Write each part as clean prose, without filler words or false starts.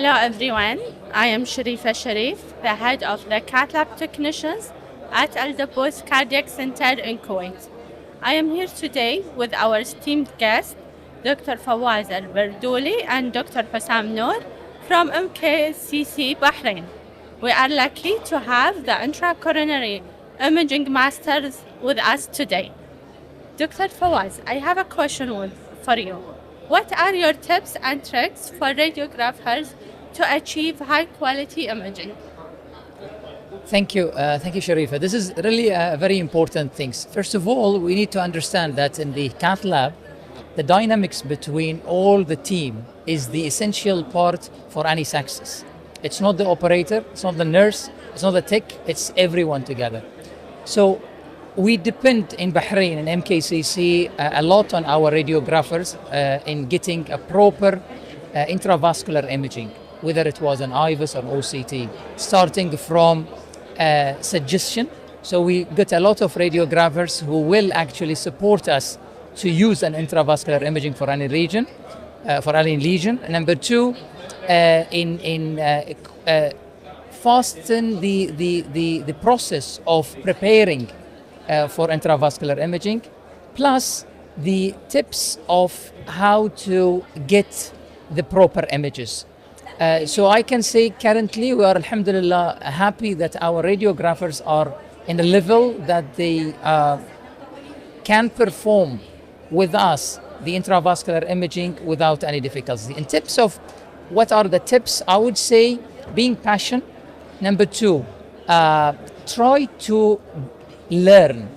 Hello everyone, I am Sharifa Sharif, the head of the Cath Lab Technicians at Al Dabous Cardiac Center in Kuwait. I am here today with our esteemed guests, Dr. Fawaz Al-Bardouli and Dr. Fassam Noor from MKCC Bahrain. We are lucky to have the intracoronary imaging masters with us today. Dr. Fawaz, I have a question for you. What are your tips and tricks for radiographers to achieve high-quality imaging? Thank you, Sharifa. This is really a very important thing. First of all, we need to understand that in the cath lab, the dynamics between all the team is the essential part for any success. It's not the operator, it's not the nurse, it's not the tech, it's everyone together. So we depend in Bahrain and MKCC a lot on our radiographers in getting a proper intravascular imaging, whether it was an IVUS or OCT, starting from suggestion. So we got a lot of radiographers who will actually support us to use an intravascular imaging for any region, for any lesion. Number two, fasten the process of preparing for intravascular imaging, plus the tips of how to get the proper images. So I can say currently we are, alhamdulillah, happy that our radiographers are in a level that they can perform with us the intravascular imaging without any difficulty. In tips of what are the tips, I would say being patient. Number two, try to learn,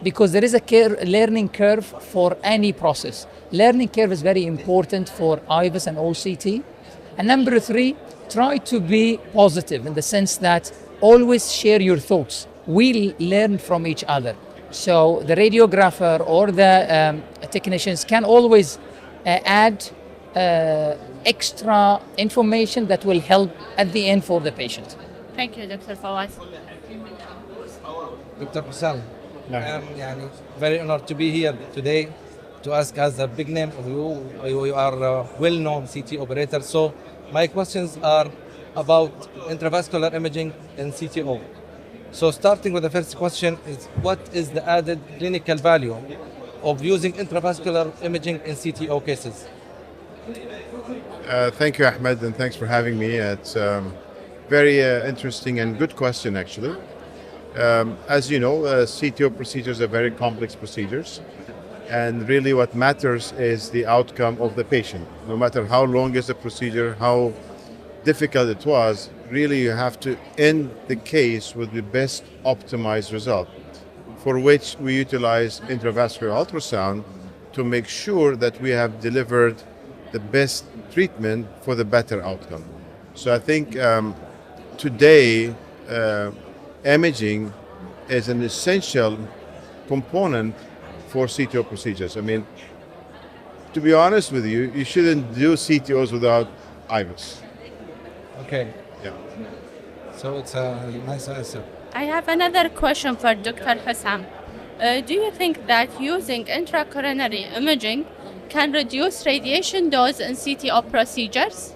because there is a learning curve for any process. Learning curve is very important for IVUS and OCT. And number three, try to be positive in the sense that always share your thoughts. We learn from each other. So the radiographer or the technicians can always add extra information that will help at the end for the patient. Thank you, Dr. Fawaz. Dr. Fassam, I'm very honored to be here today to ask us a big name of you. You are a well-known CT operator. So my questions are about intravascular imaging and CTO. So starting with the first question is, what is the added clinical value of using intravascular imaging in CTO cases? Thank you, Ahmed, and thanks for having me. It's very interesting and good question, actually. As you know, CTO procedures are very complex procedures, and really what matters is the outcome of the patient. No matter how long is the procedure, how difficult it was, really you have to end the case with the best optimized result, for which we utilize intravascular ultrasound to make sure that we have delivered the best treatment for the better outcome. So I think today imaging is an essential component for CTO procedures. I mean, to be honest with you, you shouldn't do CTOs without IVUS. Okay. Yeah. So it's a nice answer. I have another question for Dr. Fassam. Do you think that using intracoronary imaging can reduce radiation dose in CTO procedures?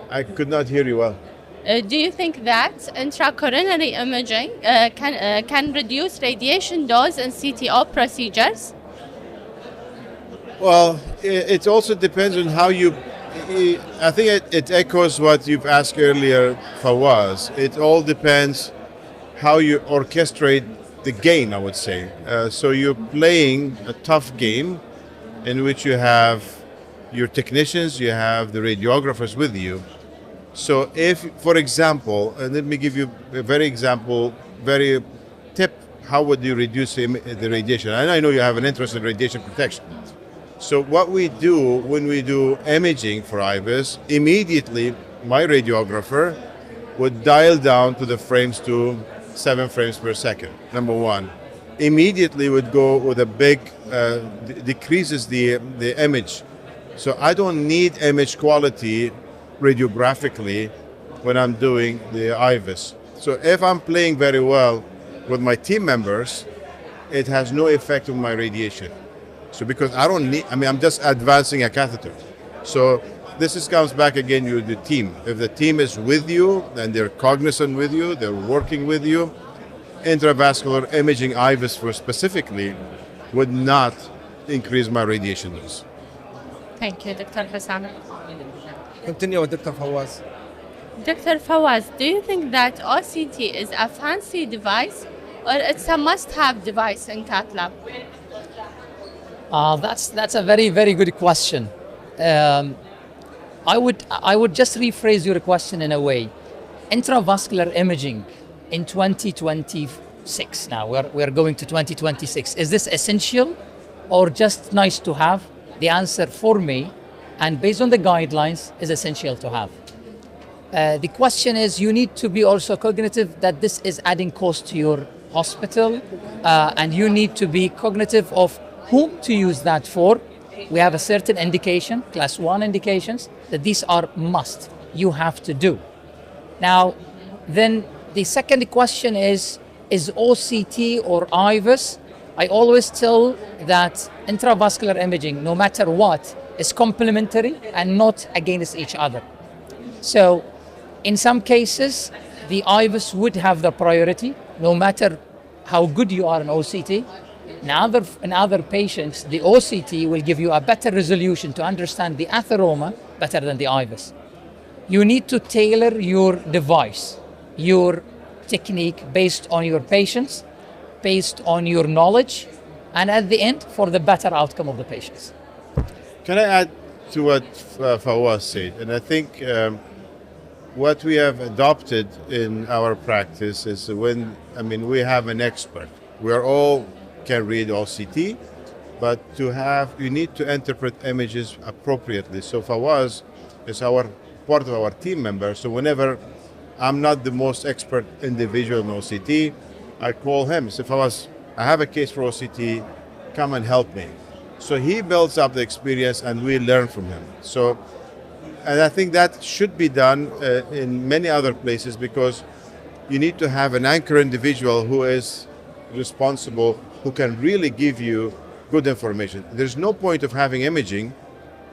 I could not hear you well. Do you think that intracoronary imaging can reduce radiation dose in CTO procedures? Well, it also depends on how you. I think it echoes what you've asked earlier, Fawaz. It all depends how you orchestrate the game, I would say. So you're playing a tough game in which you have your technicians, you have the radiographers with you. So if, for example, and let me give you a very tip, how would you reduce the radiation? And I know you have an interest in radiation protection. So what we do when we do imaging for IVUS, immediately my radiographer would dial down to the frames to 7 frames per second, number one. Immediately would go with a big, decreases the image. So I don't need image quality radiographically when I'm doing the IVUS. So if I'm playing very well with my team members, it has no effect on my radiation. So because I don't need, I'm just advancing a catheter. So comes back again with the team. If the team is with you and they're cognizant with you, they're working with you, intravascular imaging IVUS for specifically would not increase my radiation dose. Thank you, Dr. Hussam. Continue with Dr. Fawaz. Dr. Fawaz, do you think that OCT is a fancy device or it's a must-have device in cath lab? That's a very, very good question. I would just rephrase your question in a way. Intravascular imaging in 2026 now, we're going to 2026. Is this essential or just nice to have? The answer for me, and based on the guidelines, is essential to have. The question is, you need to be also cognitive that this is adding cost to your hospital, and you need to be cognitive of whom to use that for. We have a certain indication, class 1 indications, that these are must, you have to do. Now, then the second question is OCT or IVUS? I always tell that intravascular imaging, no matter what, is complementary and not against each other. So, in some cases, the IVUS would have the priority, no matter how good you are in OCT. In other patients, the OCT will give you a better resolution to understand the atheroma better than the IVUS. You need to tailor your device, your technique based on your patients, based on your knowledge, and at the end, for the better outcome of the patients. Can I add to what Fawaz said? And I think what we have adopted in our practice is we have an expert. We are all can read OCT, but you need to interpret images appropriately. So Fawaz is part of our team member. So whenever I'm not the most expert individual in OCT, I call him. So Fawaz, I have a case for OCT, come and help me. So he builds up the experience and we learn from him. And I think that should be done in many other places, because you need to have an anchor individual who is responsible, who can really give you good information. There's no point of having imaging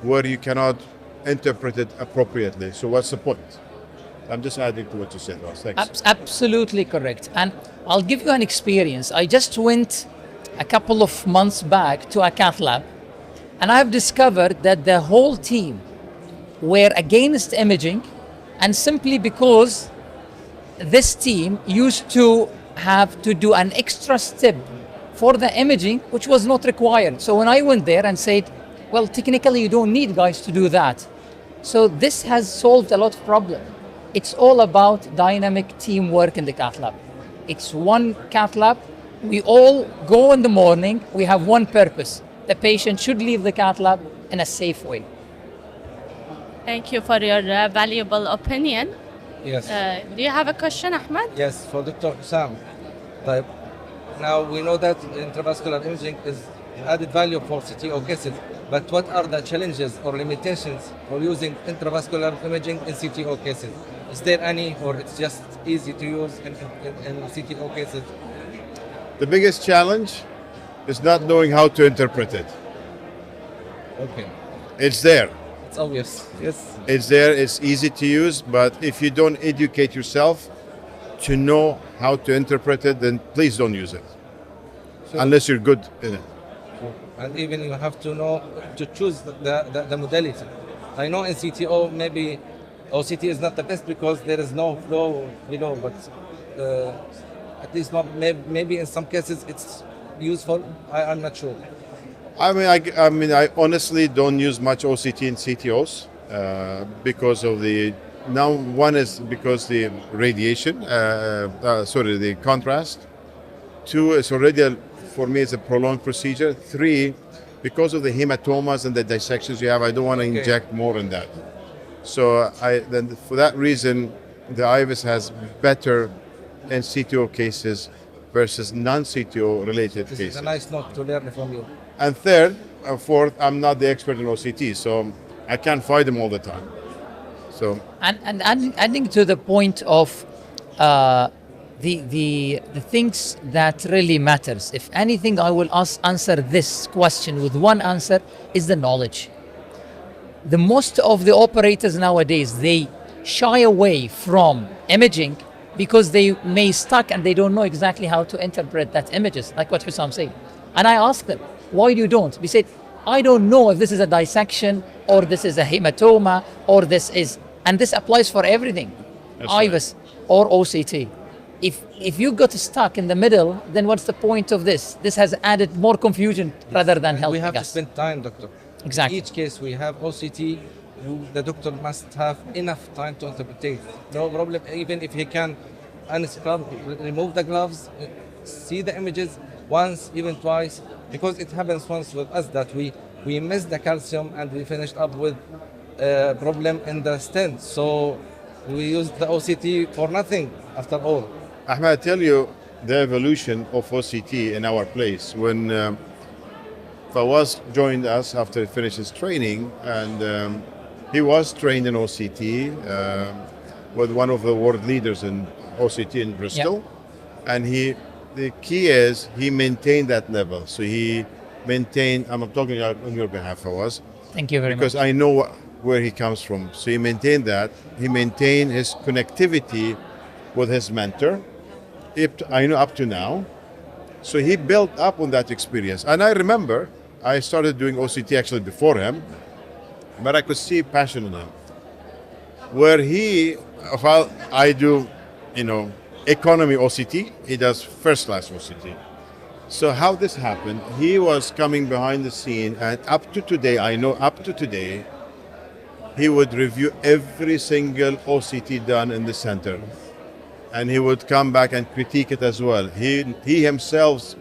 where you cannot interpret it appropriately. So what's the point? I'm just adding to what you said, Ross. Thanks. Absolutely correct. And I'll give you an experience. I just went a couple of months back to a cath lab, and I've discovered that the whole team were against imaging, and simply because this team used to have to do an extra step for the imaging, which was not required. So when I went there and said, well, technically you don't need guys to do that. So this has solved a lot of problems. It's all about dynamic teamwork in the cath lab. It's one cath lab. We all go in the morning. We have one purpose. The patient should leave the cath lab in a safe way. Thank you for your valuable opinion. Yes. Do you have a question, Ahmed? Yes, for Dr. Hussam. Now we know that intravascular imaging is added value for CTO cases, but what are the challenges or limitations for using intravascular imaging in CTO cases? Is there any, or it's just easy to use in CTO cases? The biggest challenge is not knowing how to interpret it. Okay. It's there. It's obvious. Yes. It's there, it's easy to use, but if you don't educate yourself to know how to interpret it, then please don't use it. Sure. Unless you're good in it. And even you have to know to choose the modality. I know in CTO maybe OCT is not the best because there is no flow below, but at least maybe in some cases it's useful. I'm not sure. I honestly don't use much OCT in CTOs because of one is because the radiation, the contrast. Two, it's already for me it's a prolonged procedure. Three, because of the hematomas and the dissections you have, I don't want to inject more in that. So then for that reason, the IVUS has better in CTO cases versus non-CTO related cases. This is a nice note to learn from you. And third, fourth, I'm not the expert in OCT, so I can't fight them all the time. So and adding to the point of the things that really matters. If anything, I will answer this question with one answer: is the knowledge. the most of the operators nowadays, they shy away from imaging because they may stuck and they don't know exactly how to interpret that images, like what Hussam said. And I asked them, why you don't? They said, I don't know if this is a dissection or this is a hematoma or this is, and this applies for everything, IVUS or OCT. If you got stuck in the middle, then what's the point of this? This has added more confusion rather than helping us. We have to spend time, doctor. Exactly. In each case we have OCT, the doctor must have enough time to interpret. No problem, even if he can unscrub, remove the gloves, see the images once, even twice, because it happens once with us that we missed the calcium and we finished up with a problem in the stent. So we used the OCT for nothing after all. Ahmed, I tell you the evolution of OCT in our place. When Fawaz joined us after he finished his training, and he was trained in OCT with one of the world leaders in OCT in Bristol. And the key is he maintained that level. So he maintained, I'm talking on your behalf, Fawaz. Thank you very much. Because I know where he comes from. So he maintained that. He maintained his connectivity with his mentor, I know up to now. So he built up on that experience. And I remember I started doing OCT actually before him, but I could see passion in him. Where while I do, economy OCT, he does first class OCT. So how this happened, he was coming behind the scene, and up to today, I know up to today, he would review every single OCT done in the center. And he would come back and critique it as well. He himself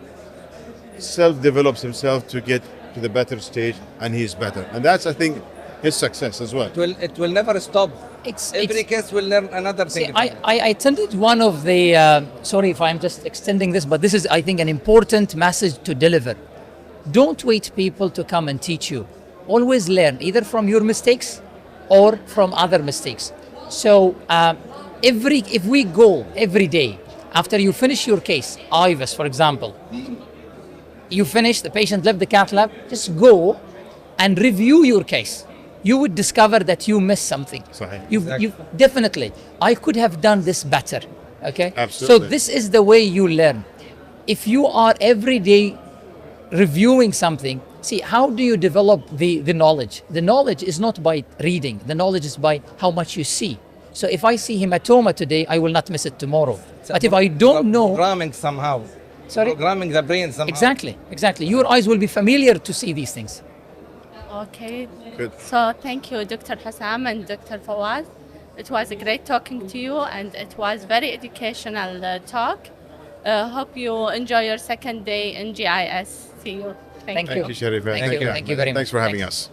self-develops himself to get to the better stage, and he's better. And that's, I think, his success as well. It will never stop. Every case will learn another thing. I attended one of the, sorry if I'm just extending this, but this is, I think, an important message to deliver. Don't wait people to come and teach you. Always learn, either from your mistakes or from other mistakes. So if we go every day, after you finish your case, IVUS, for example, you finish, the patient left the cath lab, just go and review your case. You would discover that you missed something. You definitely, I could have done this better. Okay? Absolutely. So this is the way you learn. If you are every day reviewing something, see, how do you develop the knowledge? The knowledge is not by reading. The knowledge is by how much you see. So if I see hematoma today, I will not miss it tomorrow. But if I don't know... Programming somehow. Sorry? Programming the brain somehow. Exactly. Your eyes will be familiar to see these things. Okay. Good. So thank you, Dr. Hussam and Dr. Fawaz. It was great talking to you, and it was very educational talk. Hope you enjoy your second day in GIS. See you. Thank you. Thank you, Sharifa. Thank you very much. Thanks for having us.